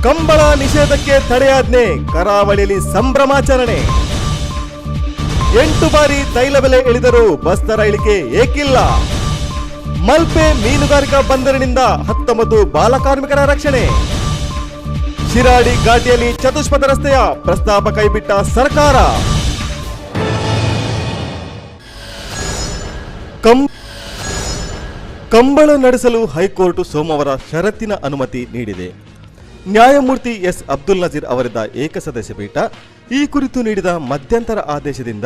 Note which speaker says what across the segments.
Speaker 1: ಕಂಬಳ ನಿಷೇಧಕ್ಕೆ ತಡೆಯಾಜ್ಞೆ, ಕರಾವಳಿಯಲ್ಲಿ ಸಂಭ್ರಮಾಚರಣೆ. 8 ಬಾರಿ ತೈಲ ಬೆಲೆ ಇಳಿದರೂ ಬಸ್ ದರ ಇಳಿಕೆ ಏಕಿಲ್ಲ. ಮಲ್ಪೆ ಮೀನುಗಾರಿಕಾ ಬಂದರಿನಿಂದ 19 ಬಾಲಕಾರ್ಮಿಕರ ರಕ್ಷಣೆ. ಶಿರಾಡಿ ಘಾಟಿಯಲ್ಲಿ ಚತುಷ್ಪಥ ರಸ್ತೆಯ ಪ್ರಸ್ತಾಪ ಕೈಬಿಟ್ಟ ಸರ್ಕಾರ. ಕಂಬಳ ನಡೆಸಲು ಹೈಕೋರ್ಟ್ ಸೋಮವಾರ ಷರತ್ತಿನ ಅನುಮತಿ ನೀಡಿದೆ. ನ್ಯಾಯಮೂರ್ತಿ ಎಸ್ ಅಬ್ದುಲ್ ನಜೀರ್ ಅವರಿದ್ದ ಏಕಸದಸ್ಯ ಪೀಠ ಈ ಕುರಿತು ನೀಡಿದ ಮಧ್ಯಂತರ ಆದೇಶದಿಂದ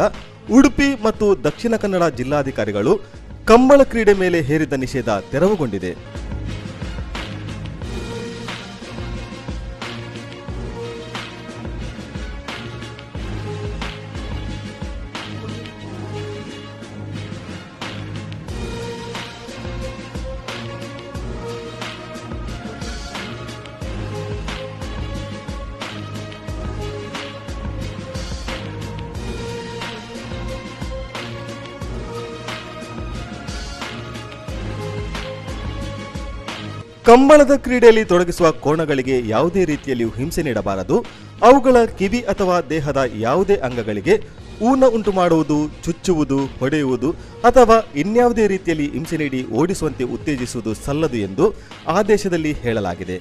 Speaker 1: ಉಡುಪಿ ಮತ್ತು ದಕ್ಷಿಣ ಕನ್ನಡ ಜಿಲ್ಲಾಧಿಕಾರಿಗಳು ಕಂಬಳ ಕ್ರೀಡೆ ಮೇಲೆ ಹೇರಿದ್ದ ನಿಷೇಧ ತೆರವುಗೊಂಡಿದೆ. ಕಂಬಳದ ಕ್ರೀಡೆಯಲ್ಲಿ ತೊಡಗಿಸುವ ಕೋಣಗಳಿಗೆ ಯಾವುದೇ ರೀತಿಯಲ್ಲಿಯೂ ಹಿಂಸೆ ನೀಡಬಾರದು. ಅವುಗಳ ಕಿವಿ ಅಥವಾ ದೇಹದ ಯಾವುದೇ ಅಂಗಗಳಿಗೆ ಊನ ಉಂಟು ಮಾಡುವುದು, ಚುಚ್ಚುವುದು, ಹೊಡೆಯುವುದು ಅಥವಾ ಇನ್ಯಾವುದೇ ರೀತಿಯಲ್ಲಿ ಹಿಂಸೆ ನೀಡಿ ಓಡಿಸುವಂತೆ ಉತ್ತೇಜಿಸುವುದು ಸಲ್ಲದು ಎಂದು ಆದೇಶದಲ್ಲಿ ಹೇಳಲಾಗಿದೆ.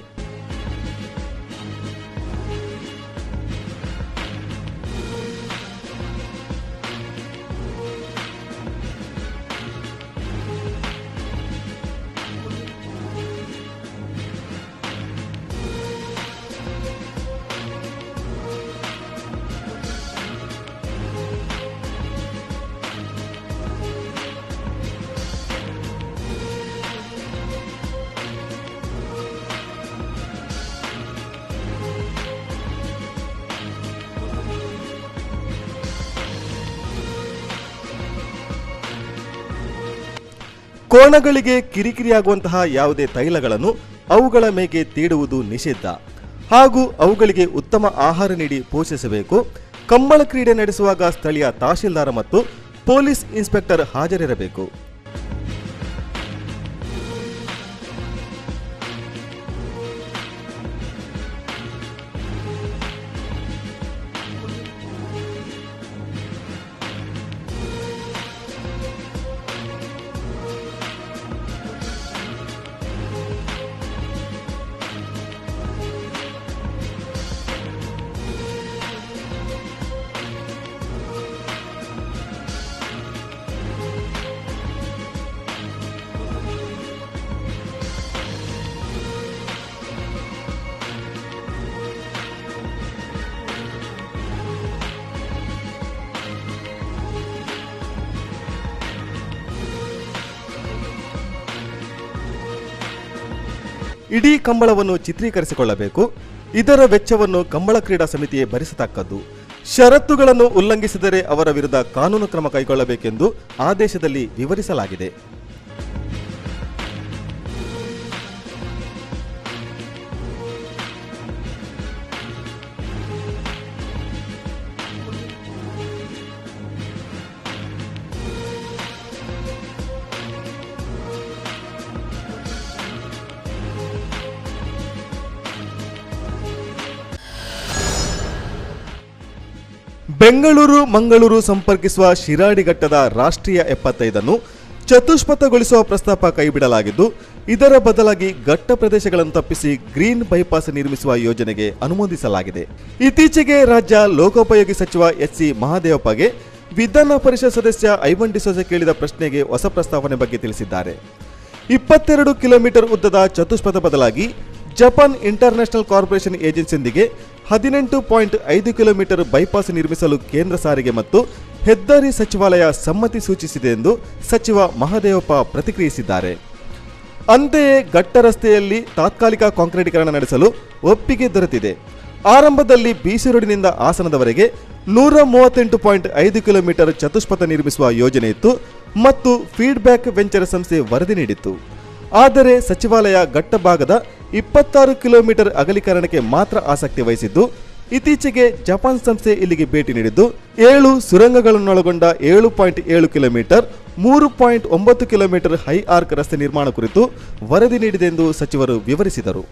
Speaker 1: ಕೋಣಗಳಿಗೆ ಕಿರಿಕಿರಿಯಾಗುವಂತಹ ಯಾವುದೇ ತೈಲಗಳನ್ನು ಅವುಗಳ ಮೇಗೆ ತೀಡುವುದು ನಿಷಿದ್ಧ ಹಾಗೂ ಅವುಗಳಿಗೆ ಉತ್ತಮ ಆಹಾರ ನೀಡಿ ಪೋಷಿಸಬೇಕು. ಕಂಬಳ ಕ್ರೀಡೆ ನಡೆಸುವಾಗ ಸ್ಥಳೀಯ ತಹಶೀಲ್ದಾರ್ ಮತ್ತು ಪೊಲೀಸ್ ಇನ್ಸ್ಪೆಕ್ಟರ್ ಹಾಜರಿರಬೇಕು. ಇಡೀ ಕಂಬಳವನ್ನು ಚಿತ್ರೀಕರಿಸಿಕೊಳ್ಳಬೇಕು. ಇದರ ವೆಚ್ಚವನ್ನು ಕಂಬಳ ಕ್ರೀಡಾ ಸಮಿತಿಯೇ ಭರಿಸತಕ್ಕದ್ದು. ಷರತ್ತುಗಳನ್ನು ಉಲ್ಲಂಘಿಸಿದರೆ ಅವರ ವಿರುದ್ಧ ಕಾನೂನು ಕ್ರಮ ಕೈಗೊಳ್ಳಬೇಕೆಂದು ಆದೇಶದಲ್ಲಿ ವಿವರಿಸಲಾಗಿದೆ. ಬೆಂಗಳೂರು ಮಂಗಳೂರು ಸಂಪರ್ಕಿಸುವ ಶಿರಾಡಿ ಘಟ್ಟದ ರಾಷ್ಟ್ರೀಯ 75 ಚತುಷ್ಪಥಗೊಳಿಸುವ ಪ್ರಸ್ತಾಪ ಕೈಬಿಡಲಾಗಿದ್ದು, ಇದರ ಬದಲಾಗಿ ಘಟ್ಟ ಪ್ರದೇಶಗಳನ್ನು ತಪ್ಪಿಸಿ ಗ್ರೀನ್ ಬೈಪಾಸ್ ನಿರ್ಮಿಸುವ ಯೋಜನೆಗೆ ಅನುಮೋದಿಸಲಾಗಿದೆ. ಇತ್ತೀಚೆಗೆ ರಾಜ್ಯ ಲೋಕೋಪಯೋಗಿ ಸಚಿವ ಎಚ್.ಸಿ. ಮಹದೇವಪ್ಪಗೆ ವಿಧಾನ ಪರಿಷತ್ ಸದಸ್ಯ ಐವನ್ ಡಿಸೋಜ ಕೇಳಿದ ಪ್ರಶ್ನೆಗೆ ಹೊಸ ಪ್ರಸ್ತಾವನೆ ಬಗ್ಗೆ ತಿಳಿಸಿದ್ದಾರೆ. 22 ಕಿಲೋಮೀಟರ್ ಉದ್ದದ ಚತುಷ್ಪಥ ಬದಲಾಗಿ ಜಪಾನ್ ಇಂಟರ್ನ್ಯಾಷನಲ್ ಕಾರ್ಪೊರೇಷನ್ ಏಜೆನ್ಸಿಯೊಂದಿಗೆ 18.5 ಕಿಲೋಮೀಟರ್ ಬೈಪಾಸ್ ನಿರ್ಮಿಸಲು ಕೇಂದ್ರ ಸಾರಿಗೆ ಮತ್ತು ಹೆದ್ದಾರಿ ಸಚಿವಾಲಯ ಸಮ್ಮತಿ ಸೂಚಿಸಿದೆ ಎಂದು ಸಚಿವ ಮಹದೇವಪ್ಪ ಪ್ರತಿಕ್ರಿಯಿಸಿದ್ದಾರೆ. ಅಂತೆಯೇ ಘಟ್ಟ ರಸ್ತೆಯಲ್ಲಿ ತಾತ್ಕಾಲಿಕ ಕಾಂಕ್ರೀಟೀಕರಣ ನಡೆಸಲು ಒಪ್ಪಿಗೆ ದೊರೆತಿದೆ. ಆರಂಭದಲ್ಲಿ ಬಿಸಿ ರೋಡಿನಿಂದ ಹಾಸನದವರೆಗೆ 138.5 ಕಿಲೋಮೀಟರ್ ಚತುಷ್ಪಥ ನಿರ್ಮಿಸುವ ಯೋಜನೆ ಇತ್ತು ಮತ್ತು ಫೀಡ್ಬ್ಯಾಕ್ ವೆಂಚರ್ ಸಂಸ್ಥೆ ವರದಿ ನೀಡಿತ್ತು. ಆದರೆ ಸಚಿವಾಲಯ ಘಟ್ಟ ಭಾಗದ 26 ಕಿಲೋಮೀಟರ್ ಅಗಲೀಕರಣಕ್ಕೆ ಮಾತ್ರ ಆಸಕ್ತಿ ವಹಿಸಿದ್ದು, ಇತ್ತೀಚೆಗೆ ಜಪಾನ್ ಸಂಸ್ಥೆ ಇಲ್ಲಿಗೆ ಭೇಟಿ ನೀಡಿದ್ದು 7 ಸುರಂಗಗಳನ್ನೊಳಗೊಂಡ 7.7 ಕಿಲೋಮೀಟರ್ 3.9 ಕಿಲೋಮೀಟರ್ ಹೈ ಆರ್ಕ್ ರಸ್ತೆ ನಿರ್ಮಾಣ ಕುರಿತು ವರದಿ ನೀಡಿದೆ ಎಂದು ಸಚಿವರು ವಿವರಿಸಿದರು.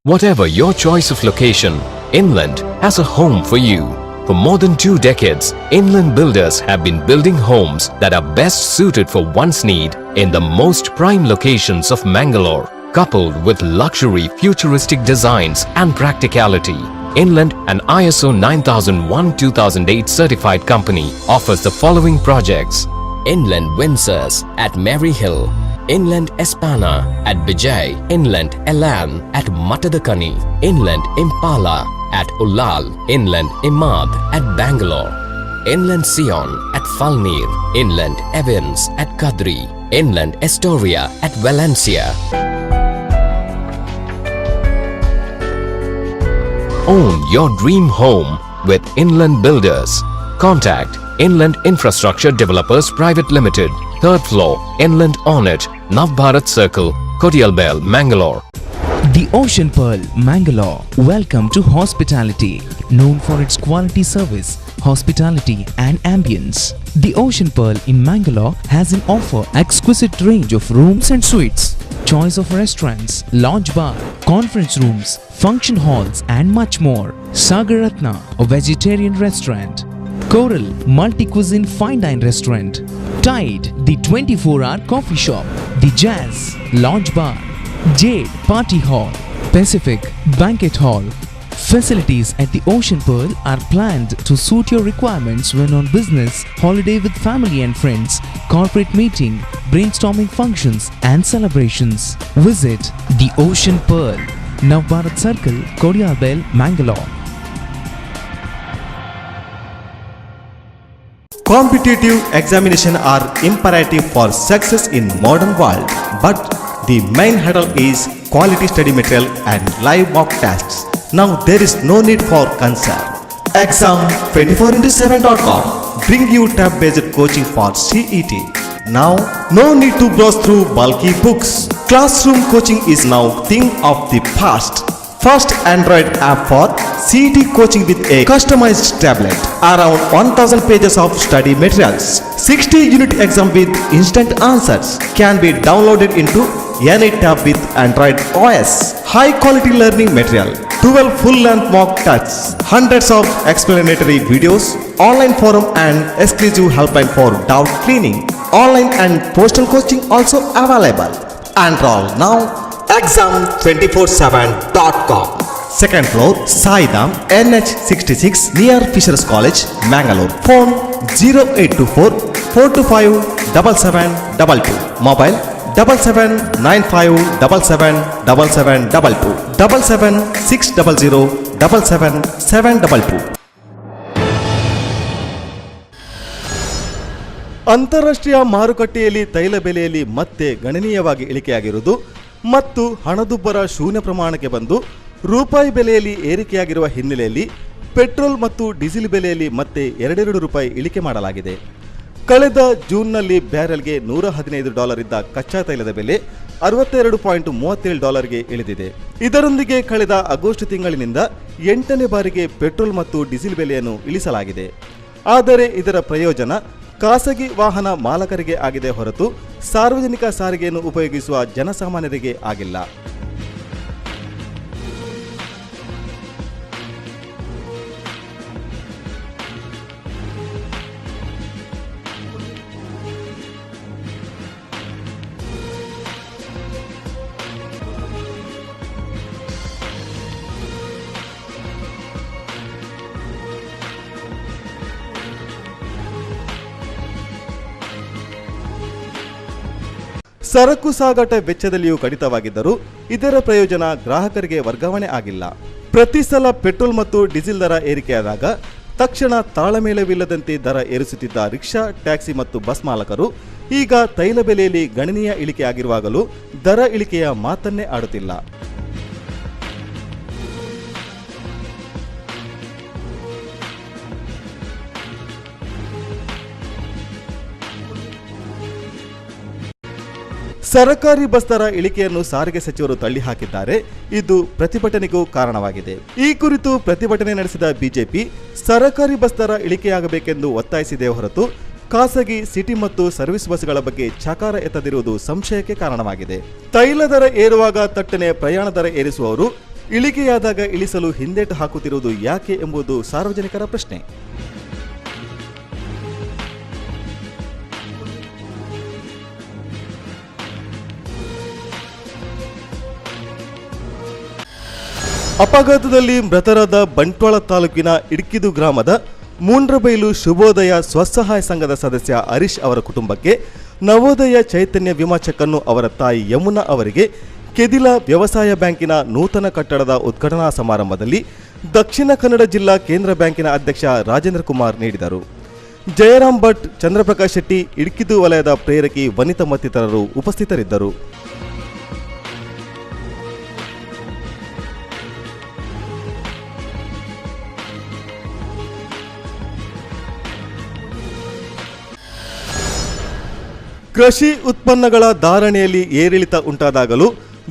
Speaker 2: Whatever your choice of location, Inland has a home for you. For more than 2 decades, Inland Builders have been building homes that are best suited for one's need in the most prime locations of Mangalore. Coupled with luxury futuristic designs and practicality, Inland, an ISO 9001-2008 certified company, offers the following projects: Inland Windsors at Maryhill, Inland Espana at Bijay, Inland Elan at Matadakani, Inland Impala at Ullal, Inland Imad at Bangalore, Inland Sion at Falnir, Inland Evans at Kadri, Inland Astoria at Valencia. Own your dream home with Inland Builders. Contact Inland Infrastructure Developers Private Limited, 3rd floor, Inland Ornate, Navbharat Circle, Kodialbel, Mangalore.
Speaker 3: The Ocean Pearl, Mangalore. Welcome to hospitality, known for its quality service, hospitality and ambience. The Ocean Pearl in Mangalore has an offer exquisite range of rooms and suites, choice of restaurants, lounge bar, conference rooms, function halls and much more. Sagaratna, a vegetarian restaurant. Coral, multi-cuisine fine dine restaurant. Tide, the 24-hour coffee shop. The Jazz, lounge bar. Jade, party hall. Pacific, banquet hall. Facilities at the Ocean Pearl are planned to suit your requirements when on business, holiday with family and friends, corporate meeting, brainstorming functions and celebrations. Visit the Ocean Pearl, Navbharat Circle, Kodialbel, Mangalore.
Speaker 1: Competitive examinations are imperative for success in modern world, but the main hurdle is quality study material and live mock tests. Now there is no need for concern. Exam24x7.com bring you tab-based coaching for CET. Now, no need to browse through bulky books. Classroom coaching is now thing of the past. First Android app for CET coaching with a customized tablet. Around 1000 pages of study materials. 60 unit exam with instant answers can be downloaded into any tab with Android OS. High quality learning material. 12 full-length mock tests. Hundreds of explanatory videos. Online forum and exclusive helpline for doubt clearing. Online and postal coaching also available. Enroll now. Exam247.com. Second floor, Saidam, NH66 near Fishers College, Mangalore. Phone 0824 425 7722. Mobile 7795777722 77600 77722. ಅಂತಾರಾಷ್ಟ್ರೀಯ ಮಾರುಕಟ್ಟೆಯಲ್ಲಿ ತೈಲ ಬೆಲೆಯಲ್ಲಿ ಮತ್ತೆ ಗಣನೀಯವಾಗಿ ಇಳಿಕೆಯಾಗಿರುವುದು ಮತ್ತು ಹಣದುಬ್ಬರ ಶೂನ್ಯ ಪ್ರಮಾಣಕ್ಕೆ ಬಂದು ರೂಪಾಯಿ ಬೆಲೆಯಲ್ಲಿ ಏರಿಕೆಯಾಗಿರುವ ಹಿನ್ನೆಲೆಯಲ್ಲಿ ಪೆಟ್ರೋಲ್ ಮತ್ತು ಡೀಸೆಲ್ ಬೆಲೆಯಲ್ಲಿ ಮತ್ತೆ $2 ಇಳಿಕೆ ಮಾಡಲಾಗಿದೆ. ಕಳೆದ ಜೂನ್ನಲ್ಲಿ ಬ್ಯಾರೆಲ್ಗೆ $115 ಇದ್ದ ಕಚ್ಚಾ ತೈಲದ ಬೆಲೆ $62.37ಗೆ ಇಳಿದಿದೆ. ಇದರೊಂದಿಗೆ ಕಳೆದ ಆಗಸ್ಟ್ ತಿಂಗಳಿನಿಂದ 8ನೇ ಬಾರಿಗೆ ಪೆಟ್ರೋಲ್ ಮತ್ತು ಡೀಸೆಲ್ ಬೆಲೆಯನ್ನು ಇಳಿಸಲಾಗಿದೆ. ಆದರೆ ಇದರ ಪ್ರಯೋಜನ ಖಾಸಗಿ ವಾಹನ ಮಾಲಕರಿಗೆ ಆಗಿದೆ ಹೊರತು ಸಾರ್ವಜನಿಕ ಸಾರಿಗೆಯನ್ನು ಉಪಯೋಗಿಸುವ ಜನಸಾಮಾನ್ಯರಿಗೆ ಆಗಿಲ್ಲ. ಸರಕು ಸಾಗಾಟ ವೆಚ್ಚದಲ್ಲಿಯೂ ಕಡಿತವಾಗಿದ್ದರೂ ಇದರ ಪ್ರಯೋಜನ ಗ್ರಾಹಕರಿಗೆ ವರ್ಗಾವಣೆ ಆಗಿಲ್ಲ. ಪ್ರತಿ ಸಲ ಪೆಟ್ರೋಲ್ ಮತ್ತು ಡೀಸೆಲ್ ದರ ಏರಿಕೆಯಾದಾಗ ತಕ್ಷಣ ತಾಳಮೇಳವಿಲ್ಲದಂತೆ ದರ ಏರಿಸುತ್ತಿದ್ದ ರಿಕ್ಷಾ, ಟ್ಯಾಕ್ಸಿ ಮತ್ತು ಬಸ್ ಮಾಲಕರು ಈಗ ತೈಲ ಬೆಲೆಯಲ್ಲಿ ಗಣನೀಯ ಇಳಿಕೆ ಆಗಿರುವಾಗಲೂ ದರ ಇಳಿಕೆಯ ಮಾತನ್ನೇ ಆಡುತ್ತಿಲ್ಲ. ಸರ್ಕಾರಿ ಬಸ್ ದರ ಇಳಿಕೆಯನ್ನು ಸಾರಿಗೆ ಸಚಿವರು ತಳ್ಳಿಹಾಕಿದ್ದಾರೆ. ಇದು ಪ್ರತಿಭಟನೆಗೂ ಕಾರಣವಾಗಿದೆ. ಈ ಕುರಿತು ಪ್ರತಿಭಟನೆ ನಡೆಸಿದ ಬಿಜೆಪಿ ಸರ್ಕಾರಿ ಬಸ್ ದರ ಇಳಿಕೆಯಾಗಬೇಕೆಂದು ಒತ್ತಾಯಿಸಿದೆ ಹೊರತು ಖಾಸಗಿ ಸಿಟಿ ಮತ್ತು ಸರ್ವಿಸ್ ಬಸ್ಗಳ ಬಗ್ಗೆ ಚಕಾರ ಎತ್ತದಿರುವುದು ಸಂಶಯಕ್ಕೆ ಕಾರಣವಾಗಿದೆ. ತೈಲ ದರ ಏರುವಾಗ ತಟ್ಟನೆ ಪ್ರಯಾಣ ದರ ಏರಿಸುವವರು ಇಳಿಕೆಯಾದಾಗ ಇಳಿಸಲು ಹಿಂದೇಟು ಹಾಕುತ್ತಿರುವುದು ಯಾಕೆ ಎಂಬುದು ಸಾರ್ವಜನಿಕರ ಪ್ರಶ್ನೆ. ಅಪಘಾತದಲ್ಲಿ ಮೃತರಾದ ಬಂಟ್ವಾಳ ತಾಲೂಕಿನ ಇಡ್ಕಿದು ಗ್ರಾಮದ ಮೂಂಡ್ರಬೈಲು ಶುಭೋದಯ ಸ್ವಸಹಾಯ ಸಂಘದ ಸದಸ್ಯ ಹರೀಶ್ ಅವರ ಕುಟುಂಬಕ್ಕೆ ನವೋದಯ ಚೈತನ್ಯ ವಿಮಾ ಚೆಕ್ಕನ್ನು ಅವರ ತಾಯಿ ಯಮುನಾ ಅವರಿಗೆ ಕೆದಿಲ ವ್ಯವಸಾಯ ಬ್ಯಾಂಕಿನ ನೂತನ ಕಟ್ಟಡದ ಉದ್ಘಾಟನಾ ಸಮಾರಂಭದಲ್ಲಿ ದಕ್ಷಿಣ ಕನ್ನಡ ಜಿಲ್ಲಾ ಕೇಂದ್ರ ಬ್ಯಾಂಕಿನ ಅಧ್ಯಕ್ಷ ರಾಜೇಂದ್ರ ಕುಮಾರ್ ನೀಡಿದರು. ಜಯರಾಮ್ ಭಟ್, ಚಂದ್ರಪ್ರಕಾಶ್ ಶೆಟ್ಟಿ, ಇಡ್ಕಿದು ವಲಯದ ಪ್ರೇರಕಿ ವನಿತಾ ಮತ್ತಿತರರು ಉಪಸ್ಥಿತರಿದ್ದರು. ಕೃಷಿ ಉತ್ಪನ್ನಗಳ ಧಾರಣೆಯಲ್ಲಿ ಏರಿಳಿತ ಉಂಟಾದಾಗಲೂ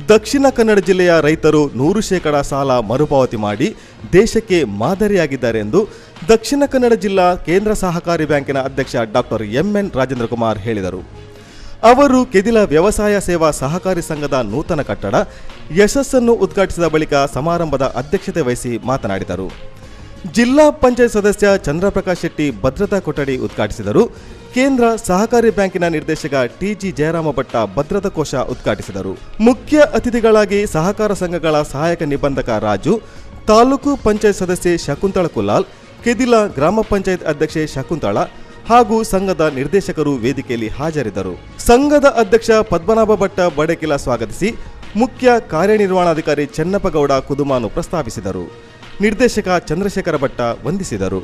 Speaker 1: ದಕ್ಷಿಣ ಕನ್ನಡ ಜಿಲ್ಲೆಯ ರೈತರು 100% ಸಾಲ ಮರುಪಾವತಿ ಮಾಡಿ ದೇಶಕ್ಕೆ ಮಾದರಿಯಾಗಿದ್ದಾರೆ ಎಂದು ದಕ್ಷಿಣ ಕನ್ನಡ ಜಿಲ್ಲಾ ಕೇಂದ್ರ ಸಹಕಾರಿ ಬ್ಯಾಂಕಿನ ಅಧ್ಯಕ್ಷ ಡಾಕ್ಟರ್ ಎಂಎನ್ ರಾಜೇಂದ್ರ ಕುಮಾರ್ ಹೇಳಿದರು. ಅವರು ಕೆದಿಲ ವ್ಯವಸಾಯ ಸೇವಾ ಸಹಕಾರಿ ಸಂಘದ ನೂತನ ಕಟ್ಟಡ ಯಶಸ್ಸನ್ನು ಉದ್ಘಾಟಿಸಿದ ಬಳಿಕ ಸಮಾರಂಭದ ಅಧ್ಯಕ್ಷತೆ ವಹಿಸಿ ಮಾತನಾಡಿದರು. ಜಿಲ್ಲಾ ಪಂಚಾಯತ್ ಸದಸ್ಯ ಚಂದ್ರಪ್ರಕಾಶ್ ಶೆಟ್ಟಿ ಭದ್ರತಾ ಕೊಠಡಿ ಉದ್ಘಾಟಿಸಿದರು. ಕೇಂದ್ರ ಸಹಕಾರಿ ಬ್ಯಾಂಕಿನ ನಿರ್ದೇಶಕ ಟಿಜಿ ಜಯರಾಮ ಭಟ್ಟ ಭದ್ರತಾ ಕೋಶ ಉದ್ಘಾಟಿಸಿದರು. ಮುಖ್ಯ ಅತಿಥಿಗಳಾಗಿ ಸಹಕಾರ ಸಂಘಗಳ ಸಹಾಯಕ ನಿಬಂಧಕ ರಾಜು, ತಾಲೂಕು ಪಂಚಾಯತ್ ಸದಸ್ಯೆ ಶಕುಂತಳ ಕುಲಾಲ್, ಕೆದಿಲ ಗ್ರಾಮ ಪಂಚಾಯತ್ ಅಧ್ಯಕ್ಷೆ ಶಕುಂತಳ ಹಾಗೂ ಸಂಘದ ನಿರ್ದೇಶಕರು ವೇದಿಕೆಯಲ್ಲಿ ಹಾಜರಿದ್ದರು. ಸಂಘದ ಅಧ್ಯಕ್ಷ ಪದ್ಮನಾಭ ಭಟ್ಟ ಬಡಕಿಲ ಸ್ವಾಗತಿಸಿ ಮುಖ್ಯ ಕಾರ್ಯನಿರ್ವಹಣಾಧಿಕಾರಿ ಚೆನ್ನಪ್ಪಗೌಡ ಕುದುಮಾನು ಪ್ರಸ್ತಾಪಿಸಿದರು. ನಿರ್ದೇಶಕ ಚಂದ್ರಶೇಖರ ಭಟ್ಟ ವಂದಿಸಿದರು.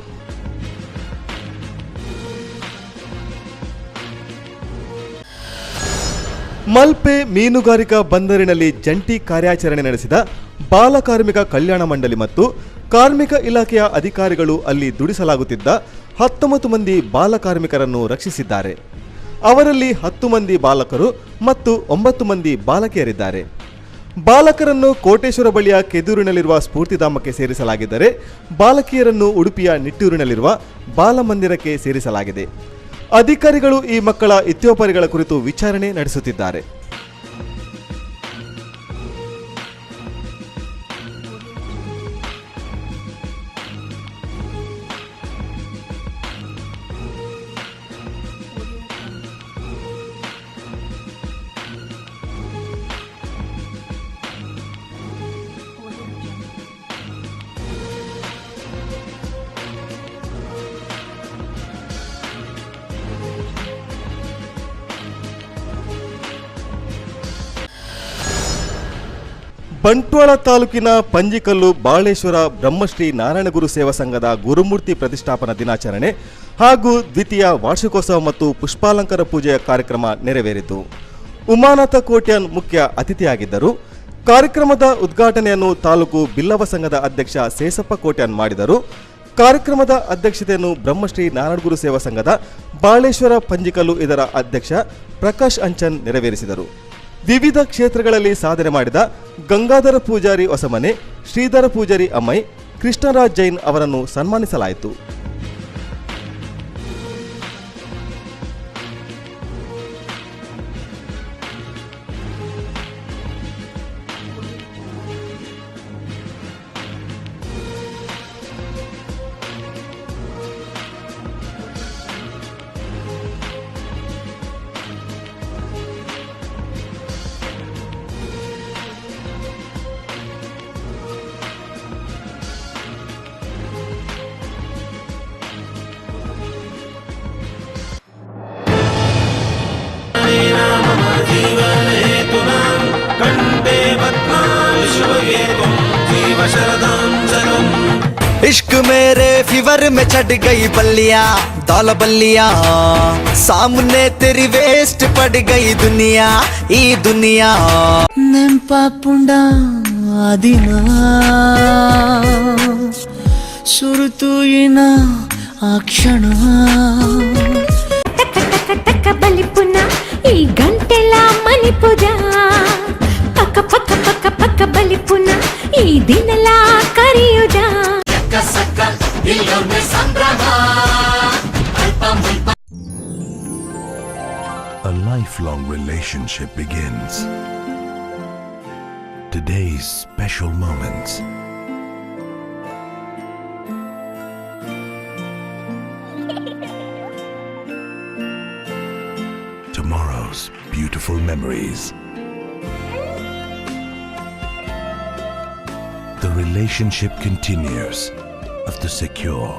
Speaker 1: ಮಲ್ಪೆ ಮೀನುಗಾರಿಕಾ ಬಂದರಿನಲ್ಲಿ ಜಂಟಿ ಕಾರ್ಯಾಚರಣೆ ನಡೆಸಿದ ಬಾಲಕಾರ್ಮಿಕ ಕಲ್ಯಾಣ ಮಂಡಳಿ ಮತ್ತು ಕಾರ್ಮಿಕ ಇಲಾಖೆಯ ಅಧಿಕಾರಿಗಳು ಅಲ್ಲಿ ದುಡಿಸಲಾಗುತ್ತಿದ್ದ 19 ಮಂದಿ ಬಾಲಕಾರ್ಮಿಕರನ್ನು ರಕ್ಷಿಸಿದ್ದಾರೆ. ಅವರಲ್ಲಿ 10 ಮಂದಿ ಬಾಲಕರು ಮತ್ತು 9 ಮಂದಿ ಬಾಲಕಿಯರಿದ್ದಾರೆ. ಬಾಲಕರನ್ನು ಕೋಟೇಶ್ವರ ಬಳಿಯ ಕೆದೂರಿನಲ್ಲಿರುವ ಸ್ಫೂರ್ತಿಧಾಮಕ್ಕೆ ಸೇರಿಸಲಾಗಿದ್ದರೆ ಬಾಲಕಿಯರನ್ನು ಉಡುಪಿಯ ನಿಟ್ಟೂರಿನಲ್ಲಿರುವ ಬಾಲಮಂದಿರಕ್ಕೆ ಸೇರಿಸಲಾಗಿದೆ. ಅಧಿಕಾರಿಗಳು ಈ ಮಕ್ಕಳ ಇತ್ಯೋಪರಿಗಳ ಕುರಿತು ವಿಚಾರಣೆ ನಡೆಸುತ್ತಿದ್ದಾರೆ. ಬಂಟ್ವಾಳ ತಾಲೂಕಿನ ಪಂಜಿಕಲ್ಲು ಬಾಳೇಶ್ವರ ಬ್ರಹ್ಮಶ್ರೀ ನಾರಾಯಣಗುರು ಸೇವಾ ಸಂಘದ ಗುರುಮೂರ್ತಿ ಪ್ರತಿಷ್ಠಾಪನಾ ದಿನಾಚರಣೆ ಹಾಗೂ ದ್ವಿತೀಯ ವಾರ್ಷಿಕೋತ್ಸವ ಮತ್ತು ಪುಷ್ಪಾಲಂಕಾರ ಪೂಜೆಯ ಕಾರ್ಯಕ್ರಮ ನೆರವೇರಿತು. ಉಮಾನಾಥ ಕೋಟ್ಯಾನ್ ಮುಖ್ಯ ಅತಿಥಿಯಾಗಿದ್ದರು. ಕಾರ್ಯಕ್ರಮದ ಉದ್ಘಾಟನೆಯನ್ನು ತಾಲೂಕು ಬಿಲ್ಲವ ಸಂಘದ ಅಧ್ಯಕ್ಷ ಸೇಸಪ್ಪ ಕೋಟ್ಯಾನ್ ಮಾಡಿದರು. ಕಾರ್ಯಕ್ರಮದ ಅಧ್ಯಕ್ಷತೆಯನ್ನು ಬ್ರಹ್ಮಶ್ರೀ ನಾರಾಯಣಗುರು ಸೇವಾ ಸಂಘದ ಬಾಳೇಶ್ವರ ಪಂಜಿಕಲ್ಲು ಇದರ ಅಧ್ಯಕ್ಷ ಪ್ರಕಾಶ್ ಅಂಚನ್ ನೆರವೇರಿಸಿದರು. ವಿವಿಧ ಕ್ಷೇತ್ರಗಳಲ್ಲಿ ಸಾಧನೆ ಮಾಡಿದ ಗಂಗಾಧರ ಪೂಜಾರಿ ಹೊಸಮನೆ, ಶ್ರೀಧರ ಪೂಜಾರಿ ಅಮ್ಮೈ, ಕೃಷ್ಣರಾಜ್ ಜೈನ್ ಅವರನ್ನು ಸನ್ಮಾನಿಸಲಾಯಿತು.
Speaker 4: इश्क मेरे फीवर में चढ़ गई बल्लियां दौल बल्लियां, सामने तेरी वेस्ट पड़ गई दुनिया ई दुनिया. नेंपापुंडा आदिना सुरतुयिना आक्षण
Speaker 5: टक बलिपुना ई गंटेला मणिपुर पक पक पक पक बलिपुना ई दिनला करियुजा.
Speaker 6: A lifelong relationship begins. today's special moments. Tomorrow's beautiful memories. The relationship continues of the secure,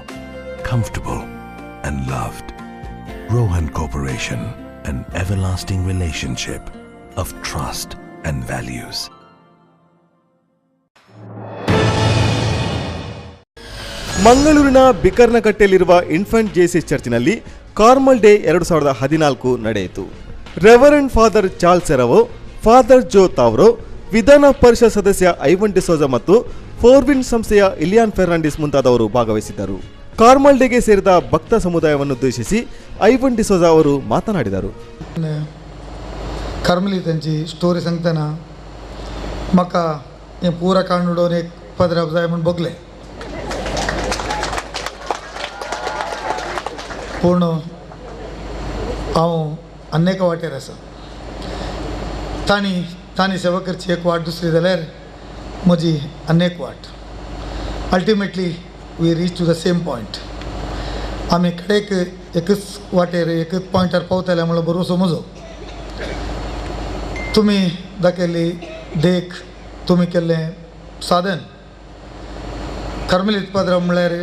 Speaker 6: comfortable and loved. Rohan Corporation, an everlasting relationship of trust and values.
Speaker 1: ಮಂಗಳೂರಿನ ಬಿಕರ್ನಕಟ್ಟೆಯಲ್ಲಿರುವ ಇನ್ಫಂಟ್ ಜೇಸಿಸ್ ಚರ್ಚಿನಲ್ಲಿ ಕಾರ್ಮಲ್ ಡೇ 2014 ನಡೆಯಿತು. Reverend father Charles ಸೆರವೋ, father ಜೋ ತಾವ್ರೋ, ವಿಧಾನ ಪರಿಷತ್ ಸದಸ್ಯ ಐವನ್ ಡಿಸೋಜಾ ಮತ್ತು ಫೋರ್ವಿನ್ ಸಂಸ್ಥೆಯ ಇಲಿಯಾನ್ ಫೆರ್ನಾಂಡಿಸ್ ಮುಂತಾದವರು ಭಾಗವಹಿಸಿದ್ದರು. Carmel ಡೇಗೆ ಸೇರಿದ ಭಕ್ತ ಸಮುದಾಯವನ್ನುದ್ದೇಶಿಸಿ ಐವನ್ ಡಿಸೋಜಾ ಅವರು ಮಾತನಾಡಿದರು.
Speaker 7: ಕಾರ್ಮಲಿ ತಂಚಿ ಸ್ಟೋರಿ ಸಂಗ್ತಾನ ಮಕ್ಕ ಪೂರ ಕಾಣುಡೋನೆ ಪದರ ಅಬ್ಜಾಯಮನ್ ಬೊಗ್ಲೆ पूर्ण हांव अनेक वाटेर आसा. तांणी सेवा करची एक वाट दुसरी जाल्यार म्हजी अनेक वाट. Ultimately we reach to the same point. आमी कडेक एकच वाटेर एकच पॉयंटार पावतले म्हणल्यार बरो समजो. तुमी दाखयल्ली देख, तुमी केल्लें साधन, कार्मेलीत पाद्र म्हळ्यार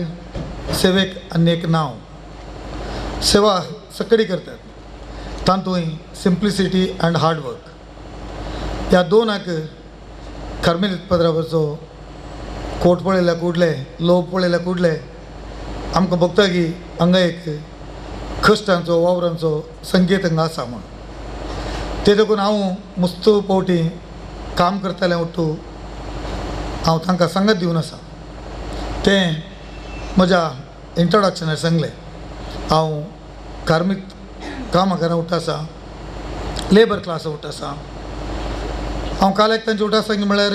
Speaker 7: सेवेक अनेक नांव. सेवा सकडी करतात, तातूंय सिंप्लिसिटी एंड हार्ड वर्क. ह्या दोनाक कार्मेलीत पाद्राचो कोट पळयल्या कुडले, लोभ पळयल्या कुडले आमकां भोगता की हांगा एक कश्टांचो वावरांचो संकेत हांगा आसा म्हूण. ते देखून हांव मुस्त पावटी काम करतालें उठू हांव तांकां सांगत दिवन आसा. तें म्हज्या इंट्रोडक्शनार सांगलें. हांव कार्मीक कामां घरां उठा आसा, लेबर क्लास उठा आसा. हांव काल्याक तांचे उठा सांग म्हळ्यार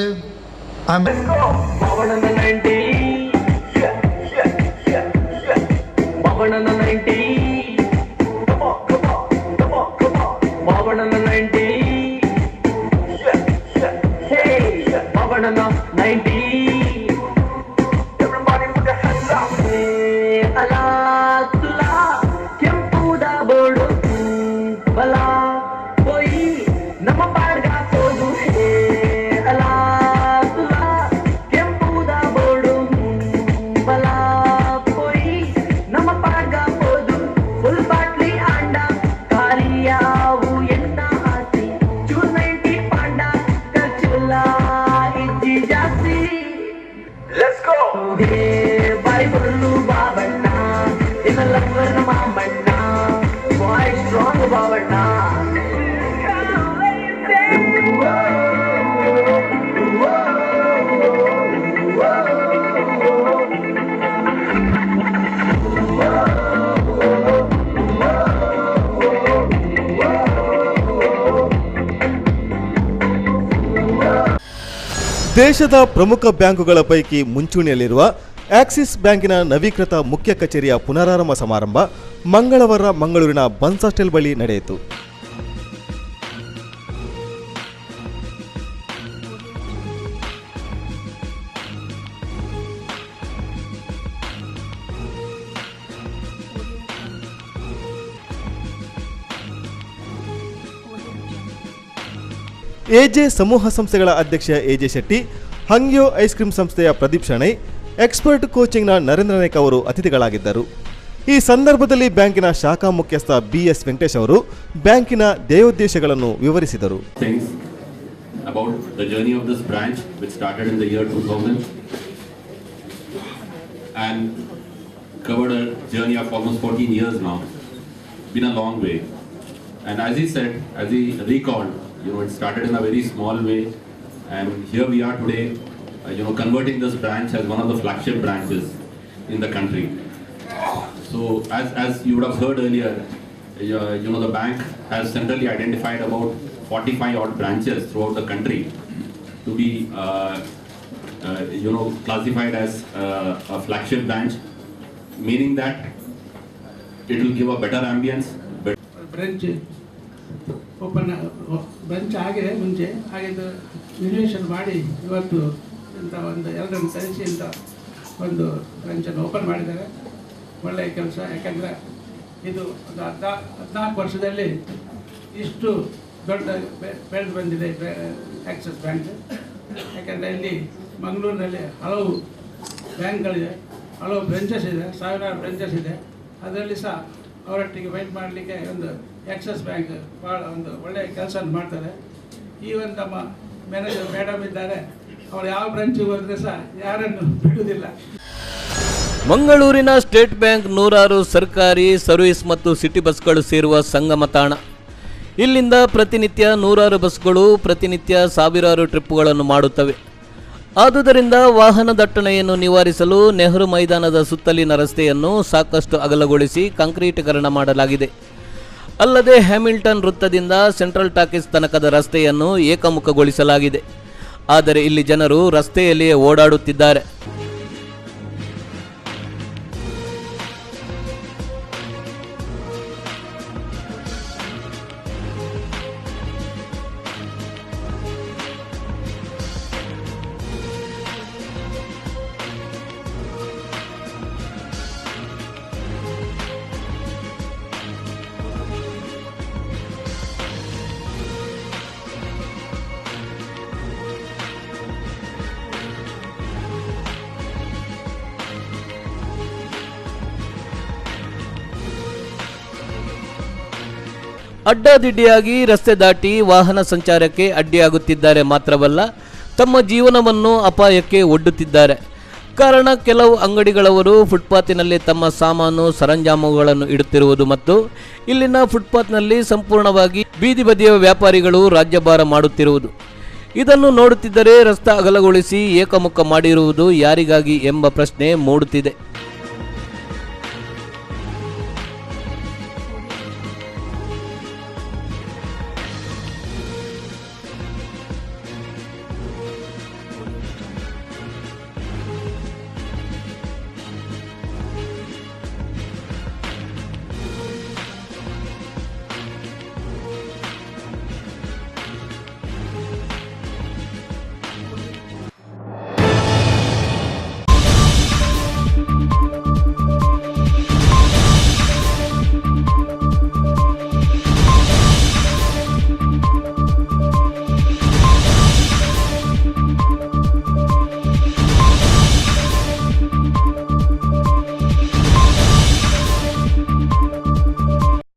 Speaker 1: ದೇಶದ ಪ್ರಮುಖ ಬ್ಯಾಂಕುಗಳ ಪೈಕಿ ಮುಂಚೂಣಿಯಲ್ಲಿರುವ ಆಕ್ಸಿಸ್ ಬ್ಯಾಂಕಿನ ನವೀಕೃತ ಮುಖ್ಯ ಕಚೇರಿಯ ಪುನರಾರಂಭ ಸಮಾರಂಭ ಮಂಗಳವಾರ ಮಂಗಳೂರಿನ ಬನ್ಸ್ ಹಾಸ್ಟೆಲ್ ಬಳಿ ನಡೆಯಿತು. ಎಜೆ ಸಮೂಹ ಸಂಸ್ಥೆಗಳ ಅಧ್ಯಕ್ಷ A J Shetty, Hangyo ice cream ಸಂಸ್ಥೆಯ ಪ್ರದೀಪ್ ಶಣೈ, ಎಕ್ಸ್ಪರ್ಟ್ ಕೋಚಿಂಗ್ನ ನರೇಂದ್ರ ನಾಯ್ಕ ಅವರು ಅತಿಥಿಗಳಾಗಿದ್ದರು. ಈ ಸಂದರ್ಭದಲ್ಲಿ ಬ್ಯಾಂಕಿನ ಶಾಖಾ ಮುಖ್ಯಸ್ಥ ಬಿಎಸ್ ವೆಂಕಟೇಶ್ ಅವರು ಬ್ಯಾಂಕಿನ ಧ್ಯೇಯೋದ್ದೇಶಗಳನ್ನು ವಿವರಿಸಿದರು.
Speaker 8: About the journey of this branch, which started in the year 2000 and covered a journey of almost 14 years now. Been a long way. And as he said, as he recalled, it started in a very small way, and here we are today, converting this branch as one of the flagship branches in the country. So, as you would have heard earlier, the bank has centrally identified about 45 odd branches throughout the country to be, classified as a flagship branch, meaning that it will give a better ambience.
Speaker 9: Branch open branch ಆಗಿದೆ ಮುಂಚೆ ಆಗಿದ್ದು ಇನ್ವೆಷನ್ ಮಾಡಿ ಇವತ್ತು ಇಂಥ ಒಂದು ಎಲ್ಲರನ್ನು ಕರೆಸಿ ಇಂಥ ಒಂದು ಬ್ರಾಂಚನ್ನು ಓಪನ್ ಮಾಡಿದ್ದಾರೆ. ಒಳ್ಳೆಯ ಕೆಲಸ. ಯಾಕೆಂದರೆ ಇದು ಒಂದು 14 ವರ್ಷದಲ್ಲಿ ಇಷ್ಟು ದೊಡ್ಡ ಬೆಳೆದು ಬಂದಿದೆ ಆಕ್ಸಿಸ್ ಬ್ಯಾಂಕ್. ಯಾಕೆಂದರೆ ಇಲ್ಲಿ ಮಂಗಳೂರಿನಲ್ಲಿ ಹಲವು ಬ್ಯಾಂಕ್ಗಳಿದೆ, ಹಲವು ಬ್ರಾಂಚಸ್ ಇದೆ, ಸಾವಿರಾರು ಬ್ರಾಂಚಸ್ ಇದೆ. ಅದರಲ್ಲಿ ಸಹ ಅವರೊಟ್ಟಿಗೆ ಫೈಟ್ ಮಾಡಲಿಕ್ಕೆ ಒಂದು ಆಕ್ಸಿಸ್ ಬ್ಯಾಂಕ್ ಭಾಳ ಒಂದು ಒಳ್ಳೆಯ ಕೆಲಸ ಮಾಡ್ತಾರೆ. ಈ ಒಂದು ನಮ್ಮ ಮ್ಯಾನೇಜರ್ ಮೇಡಮ್ ಇದ್ದಾರೆ, ಅವ್ರು ಯಾವ ಬ್ರಾಂಚಿಗೆ ಹೋದರೆ ಸಹ ಯಾರನ್ನು ಬಿಡುವುದಿಲ್ಲ.
Speaker 10: ಮಂಗಳೂರಿನ ಸ್ಟೇಟ್ ಬ್ಯಾಂಕ್ ನೂರಾರು ಸರ್ಕಾರಿ ಸರ್ವಿಸ್ ಮತ್ತು ಸಿಟಿ ಬಸ್ಗಳು ಸೇರುವ ಸಂಗಮ ತಾಣ. ಇಲ್ಲಿಂದ ಪ್ರತಿನಿತ್ಯ ನೂರಾರು ಬಸ್ಗಳು ಪ್ರತಿನಿತ್ಯ ಸಾವಿರಾರು ಟ್ರಿಪ್ಗಳನ್ನು ಮಾಡುತ್ತವೆ. ಆದುದರಿಂದ ವಾಹನ ದಟ್ಟಣೆಯನ್ನು ನಿವಾರಿಸಲು ನೆಹರು ಮೈದಾನದ ಸುತ್ತಲಿನ ರಸ್ತೆಯನ್ನು ಸಾಕಷ್ಟು ಅಗಲಗೊಳಿಸಿ ಕಾಂಕ್ರೀಟೀಕರಣ ಮಾಡಲಾಗಿದೆ. ಅಲ್ಲದೆ ಹ್ಯಾಮಿಲ್ಟನ್ ವೃತ್ತದಿಂದ ಸೆಂಟ್ರಲ್ ಟಾಕೀಸ್ ತನಕದ ರಸ್ತೆಯನ್ನು ಏಕಮುಖಗೊಳಿಸಲಾಗಿದೆ. ಆದರೆ ಇಲ್ಲಿ ಜನರು ರಸ್ತೆಯಲ್ಲಿಯೇ ಓಡಾಡುತ್ತಿದ್ದಾರೆ. ಅಡ್ಡಾದಿಡ್ಡಿಯಾಗಿ ರಸ್ತೆ ದಾಟಿ ವಾಹನ ಸಂಚಾರಕ್ಕೆ ಅಡ್ಡಿಯಾಗುತ್ತಿದ್ದಾರೆ ಮಾತ್ರವಲ್ಲ, ತಮ್ಮ ಜೀವನವನ್ನು ಅಪಾಯಕ್ಕೆ ಒಡ್ಡುತ್ತಿದ್ದಾರೆ. ಕಾರಣ ಕೆಲವು ಅಂಗಡಿಗಳವರು ಫುಟ್ಪಾತಿನಲ್ಲಿ ತಮ್ಮ ಸಾಮಾನು ಸರಂಜಾಮುಗಳನ್ನು ಇಡುತ್ತಿರುವುದು ಮತ್ತು ಇಲ್ಲಿನ ಫುಟ್ಪಾತ್ನಲ್ಲಿ ಸಂಪೂರ್ಣವಾಗಿ ಬೀದಿ ಬದಿಯ ವ್ಯಾಪಾರಿಗಳು ರಾಜ್ಯಭಾರ ಮಾಡುತ್ತಿರುವುದು. ಇದನ್ನು ನೋಡುತ್ತಿದ್ದರೆ ರಸ್ತೆ ಅಗಲಗೊಳಿಸಿ ಏಕಮುಖ ಮಾಡಿರುವುದು ಯಾರಿಗಾಗಿ ಎಂಬ ಪ್ರಶ್ನೆ ಮೂಡುತ್ತಿದೆ.